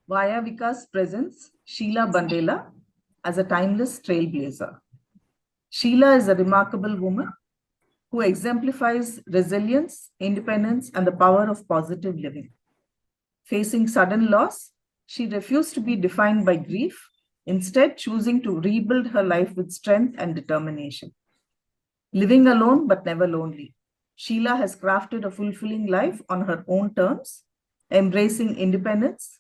Vayah Vikas presents Sheela Bundela as a timeless trailblazer. Sheela is a remarkable woman who exemplifies resilience, independence, and the power of positive living. Facing sudden loss, she refused to be defined by grief, instead, choosing to rebuild her life with strength and determination. Living alone but never lonely, Sheela has crafted a fulfilling life on her own terms, embracing independence,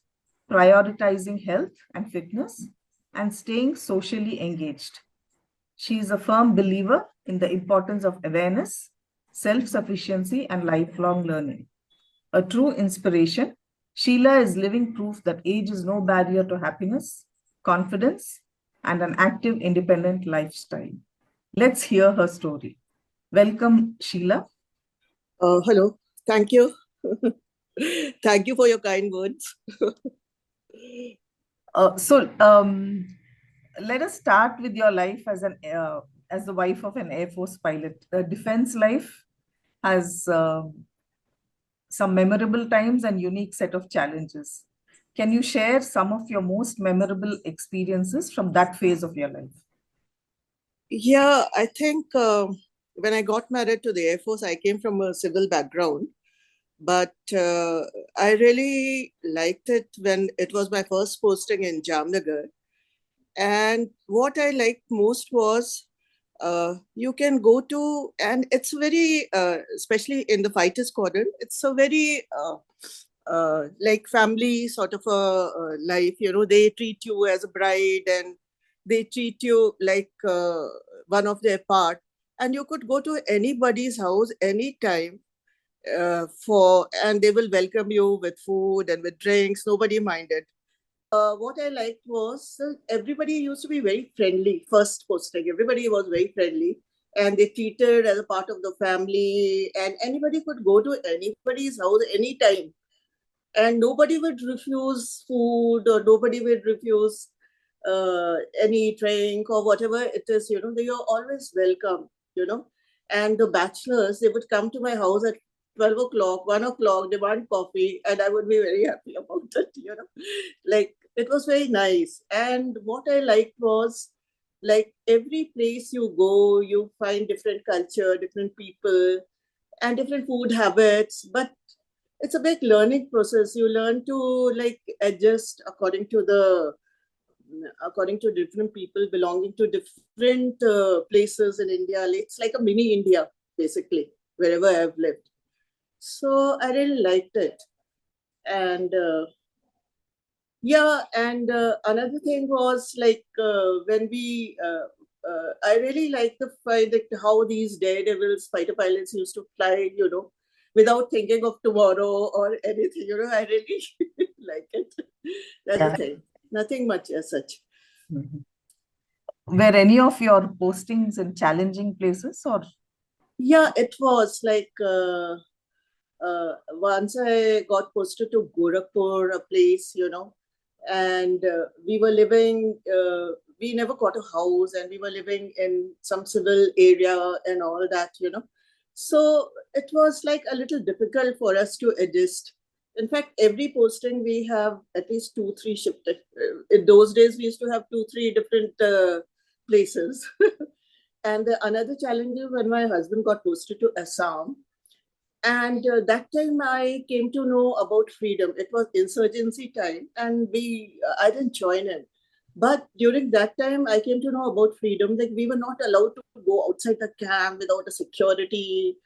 prioritizing health and fitness, and staying socially engaged. She is a firm believer in the importance of awareness, self sufficiency, and lifelong learning. A true inspiration, Sheela is living proof that age is no barrier to happiness, confidence, and an active, independent lifestyle. Let's hear her story. Welcome, Sheela. Hello. Thank you. Thank you for your kind words. Let us start with your life as the wife of an Air Force pilot. The defense life has some memorable times and unique set of challenges. Can you share some of your most memorable experiences from that phase of your life? Yeah, I think when I got married to the Air Force, I came from a civil background, but I really liked it when it was my first posting in Jamnagar. And what I liked most was you can go to, and it's very, especially in the fighter squadron, it's a very like family sort of a life. You know, they treat you as a bride and they treat you like one of their part. And you could go to anybody's house anytime and they will welcome you with food and with drinks. Nobody minded. What I liked was everybody used to be very friendly. First posting, everybody was very friendly, and they treated as a part of the family. And anybody could go to anybody's house anytime, and nobody would refuse food or nobody would refuse any drink or whatever it is. You know, they are always welcome. You know, and the bachelors, they would come to my house at 12 o'clock, 1 o'clock, demand coffee, and I would be very happy about it. You know, like it was very nice. And what I liked was, like, every place you go, you find different culture, different people, and different food habits. But it's a big learning process. You learn to like adjust according to different people belonging to different places in India. It's like a mini India, basically, wherever I've lived. So I really liked it. And yeah, and another thing was like I really like the fact that how these daredevils, fighter pilots used to fly, you know, without thinking of tomorrow or anything. You know, I really like it. That's the thing. Nothing much as such. Mhm. Were any of your postings in challenging places or? Yeah, it was like once I got posted to Gorakhpur, a place, you know, and we never got a house and we were living in some civil area and all that, you know. So it was like a little difficult for us to adjust. In fact, every posting we have at least 2, 3 shift. In those days, we used to have 2, 3 different places. And another challenge is when my husband got posted to Assam, and that time I came to know about freedom. It was insurgency time, and I didn't join in. But during that time, I came to know about freedom. Like, we were not allowed to go outside the camp without a security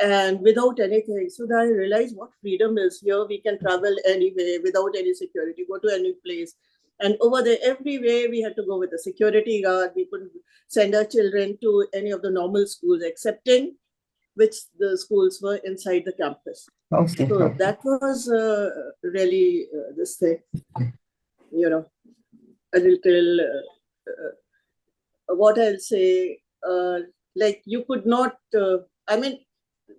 and without anything. So then I realized what freedom is. Here we can travel anywhere without any security, go to any place. And over there, everywhere we had to go with a security guard. We couldn't send our children to any of the normal schools, excepting which the schools were inside the campus. Okay. So that was really this thing, you know, a little, what I'll say, like you could not, I mean,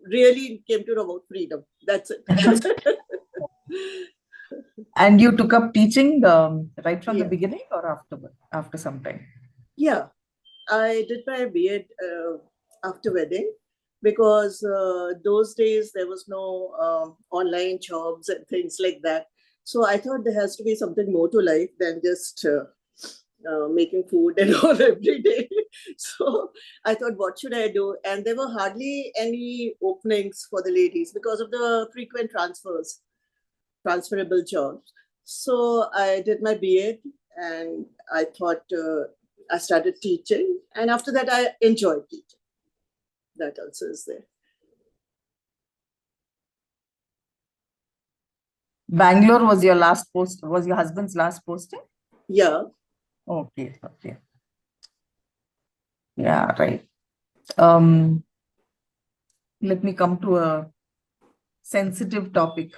really came to know about freedom. That's it. And you took up teaching right from the Yeah. beginning or after some time? Yeah. I did my B.Ed after wedding because those days there was no online jobs and things like that. So I thought there has to be something more to life than just making food and all every day. So I thought, what should I do? And there were hardly any openings for the ladies because of the frequent transferable jobs. So I did my B.Ed and I thought I started teaching. And after that, I enjoyed teaching. That also is there. Bangalore was your last post, was your husband's last posting? Yeah. Okay, okay. Yeah, right. Let me come to a sensitive topic.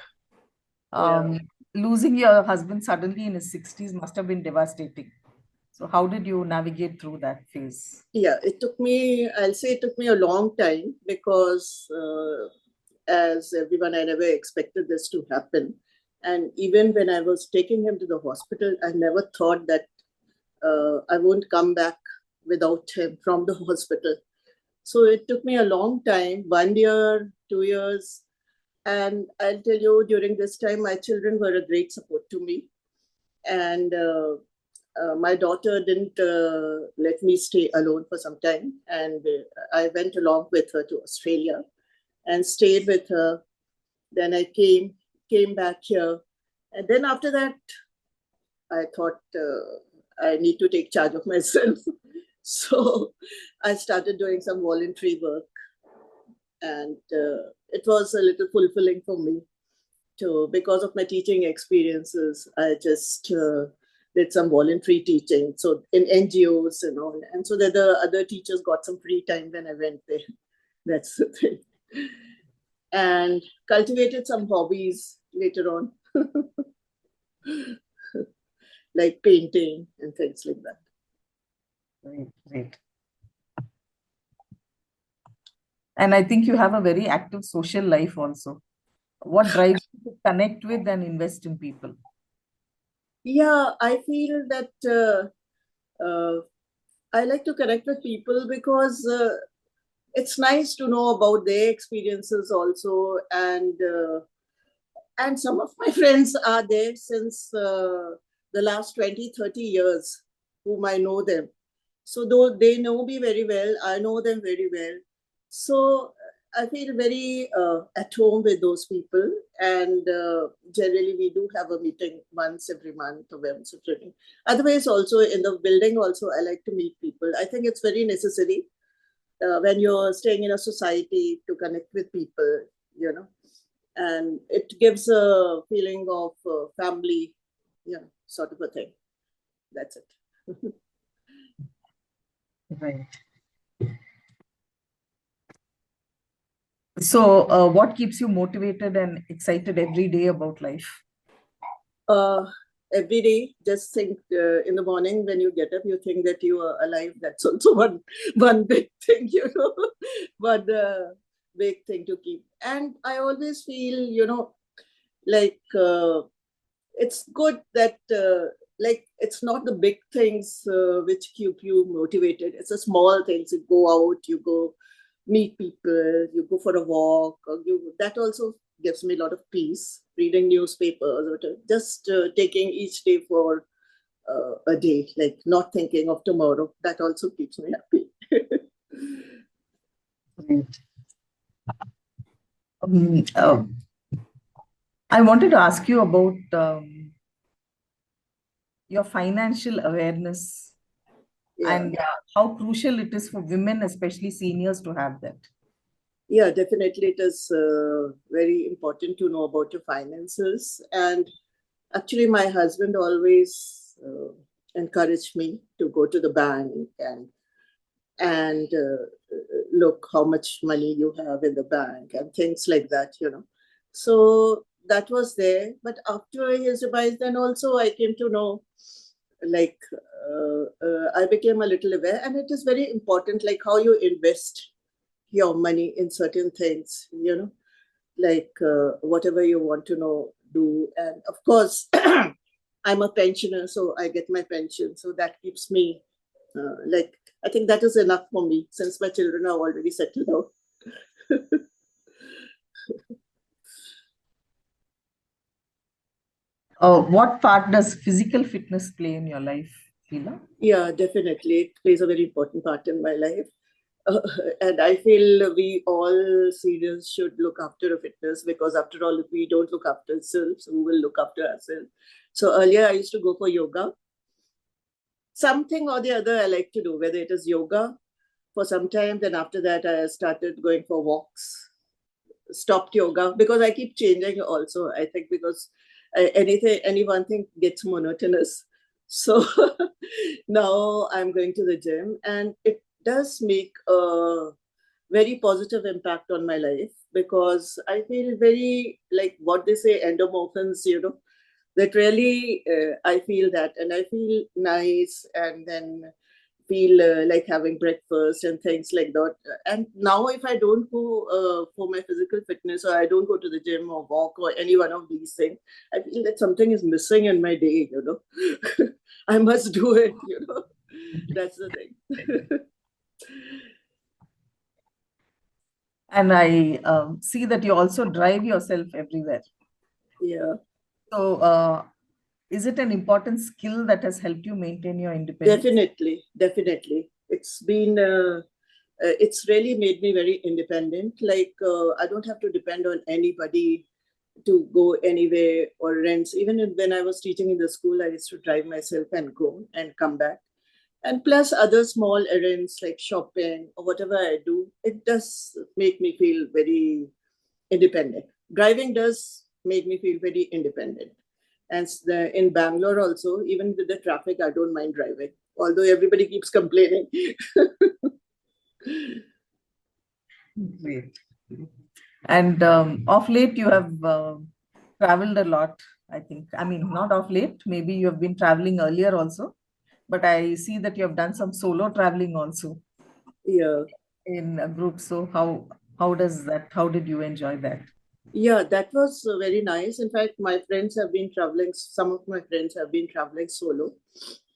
Yeah. Losing your husband suddenly in his 60s must have been devastating. So how did you navigate through that phase? Yeah, I'll say it took me a long time because as everyone, I never expected this to happen. And even when I was taking him to the hospital, I never thought that I won't come back without him from the hospital. So it took me a long time, 1 year, 2 years. And I'll tell you, during this time, my children were a great support to me. And my daughter didn't let me stay alone for some time. And I went along with her to Australia and stayed with her. Then I came back here. And then after that, I thought I need to take charge of myself. So I started doing some voluntary work. And it was a little fulfilling for me too. Because of my teaching experiences, I just did some voluntary teaching. So in NGOs and all. And so that the other teachers got some free time when I went there. That's the thing. And cultivated some hobbies later on, like painting and things like that. Great, great. And I think you have a very active social life also. What drives you to connect with and invest in people? Yeah, I feel that I like to connect with people because it's nice to know about their experiences also. And some of my friends are there since the last 20, 30 years, whom I know them. So though they know me very well, I know them very well. So I feel very at home with those people. And generally we do have a meeting once every month or once every. Otherwise also in the building also I like to meet people. I think it's very necessary when you're staying in a society to connect with people, you know, and it gives a feeling of family, sort of a thing. That's it. Right. So, what keeps you motivated and excited every day about life? uh, every day, just think in the morning when you get up, you think that you are alive. That's also one big thing, one big thing to keep. And I always feel, like it's good that like it's not the big things which keep you motivated. It's the small things. You go out, you go meet people, you go for a walk, or that also gives me a lot of peace. Reading newspapers, or just taking each day for a day, like not thinking of tomorrow. That also keeps me happy. Right. Um, uh, I wanted to ask you about your financial awareness Yeah. and how crucial it is for women, especially seniors, to have that. Yeah, definitely. It is very important to know about your finances. And actually, my husband always encouraged me to go to the bank and look how much money you have in the bank and things like that. So that was there. But after his advice, then also I came to know, like, I became a little aware, and it is very important, like how you invest your money in certain things, like whatever you want to know, do. And of course, I'm a pensioner, so I get my pension. So that keeps me, like, I think that is enough for me since my children are already settled out. What part does physical fitness play in your life, Sheela? Yeah, definitely. It plays a very important part in my life. And I feel we all seniors should look after our fitness, because after all, if we don't look after ourselves, who will look after ourselves? So earlier I used to go for yoga. Something or the other I like to do, whether it is yoga for some time, then after that I started going for walks, stopped yoga because I keep changing also. I think because any one thing gets monotonous. So now I'm going to the gym, and it does make a very positive impact on my life, because I feel very, like what they say, endomorphins, that really I feel that, and I feel nice, and then feel like having breakfast and things like that. And now if I don't go for my physical fitness, or I don't go to the gym or walk or any one of these things, I feel that something is missing in my day. I must do it. That's the thing. And I see that you also drive yourself everywhere. Yeah. So, is it an important skill that has helped you maintain your independence? Definitely. It's really made me very independent. Like, I don't have to depend on anybody to go anywhere or rents. Even when I was teaching in the school, I used to drive myself and go and come back. And plus other small errands like shopping or whatever I do, it does make me feel very independent. Driving does make me feel very independent. And in Bangalore also, even with the traffic, I don't mind driving, although everybody keeps complaining. Great. And of late, you have traveled a lot, I think. I mean, not of late, maybe you have been traveling earlier also, but I see that you have done some solo traveling also Yeah. in a group. So how did you enjoy that? Yeah, that was very nice. In fact, my friends have been traveling, some of my friends have been traveling solo.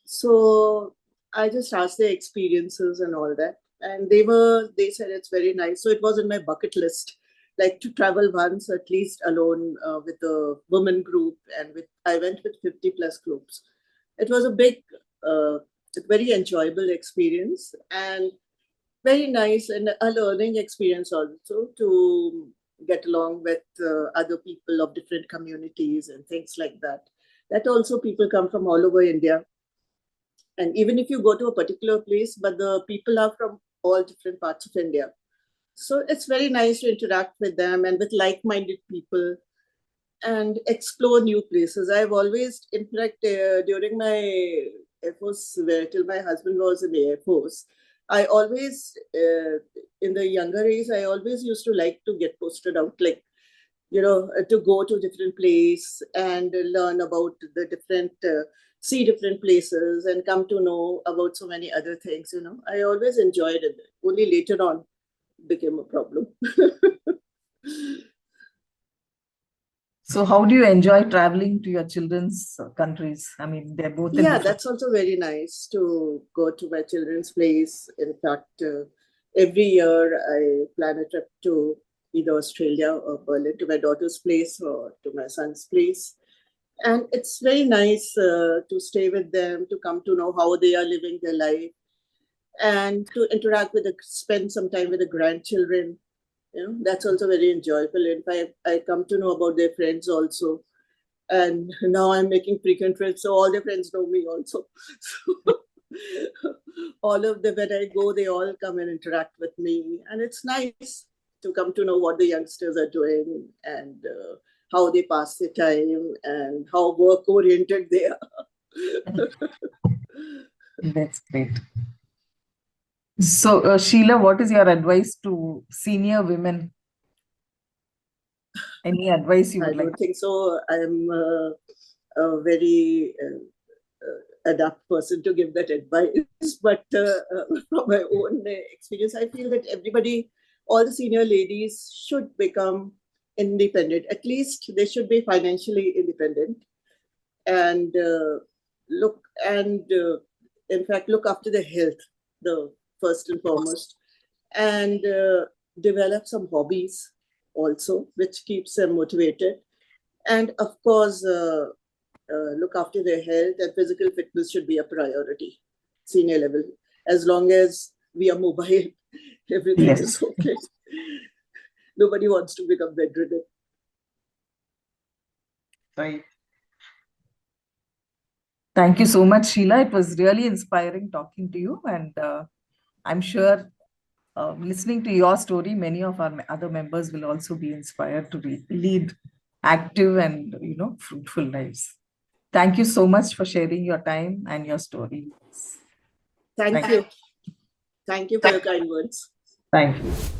So I just asked their experiences and all that. And they said it's very nice. So it was in my bucket list, like to travel once at least alone with a women group. And I went with 50 plus groups. It was a uh, very enjoyable experience, and very nice, and a learning experience also, to get along with other people of different communities and things like that. That also, people come from all over India, and even if you go to a particular place, but the people are from all different parts of India. So it's very nice to interact with them and with like-minded people and explore new places. I've always, in fact, during my Air Force, till my husband was in the Air Force, I always, in the younger age, I always used to like to get posted out, like, to go to different place and learn about the different, see different places and come to know about so many other things. I always enjoyed it. Only later on became a problem. So how do you enjoy traveling to your children's countries? I mean, they're both in Yeah, different. that's also very nice to go to my children's place. In fact, every year I plan a trip to either Australia or Berlin, to my daughter's place or to my son's place. And it's very nice to stay with them, to come to know how they are living their life, and to interact with spend some time with the grandchildren. That's also very enjoyable. In fact, I come to know about their friends also, and now I'm making frequent trips, so all their friends know me also. So all of them, when I go, they all come and interact with me, and it's nice to come to know what the youngsters are doing, and how they pass their time and how work oriented they are. That's great. So, Sheila, what is your advice to senior women? Any advice you I would like? don't think so. I'm a very adapt person to give that advice, but from my own experience, I feel that everybody, all the senior ladies, should become independent. At least they should be financially independent, and look and in fact look after their health, the first and foremost, and develop some hobbies also, which keeps them motivated. And of course, look after their health, and physical fitness should be a priority, senior level. As long as we are mobile, everything Yes. is okay. Nobody wants to become bedridden. Right. Thank you so much, Sheela. It was really inspiring talking to you, and I'm sure listening to your story, many of our other members will also be inspired to lead active and fruitful lives. Thank you so much for sharing your time and your story. Thank you. Thank you for your kind words. Thank you.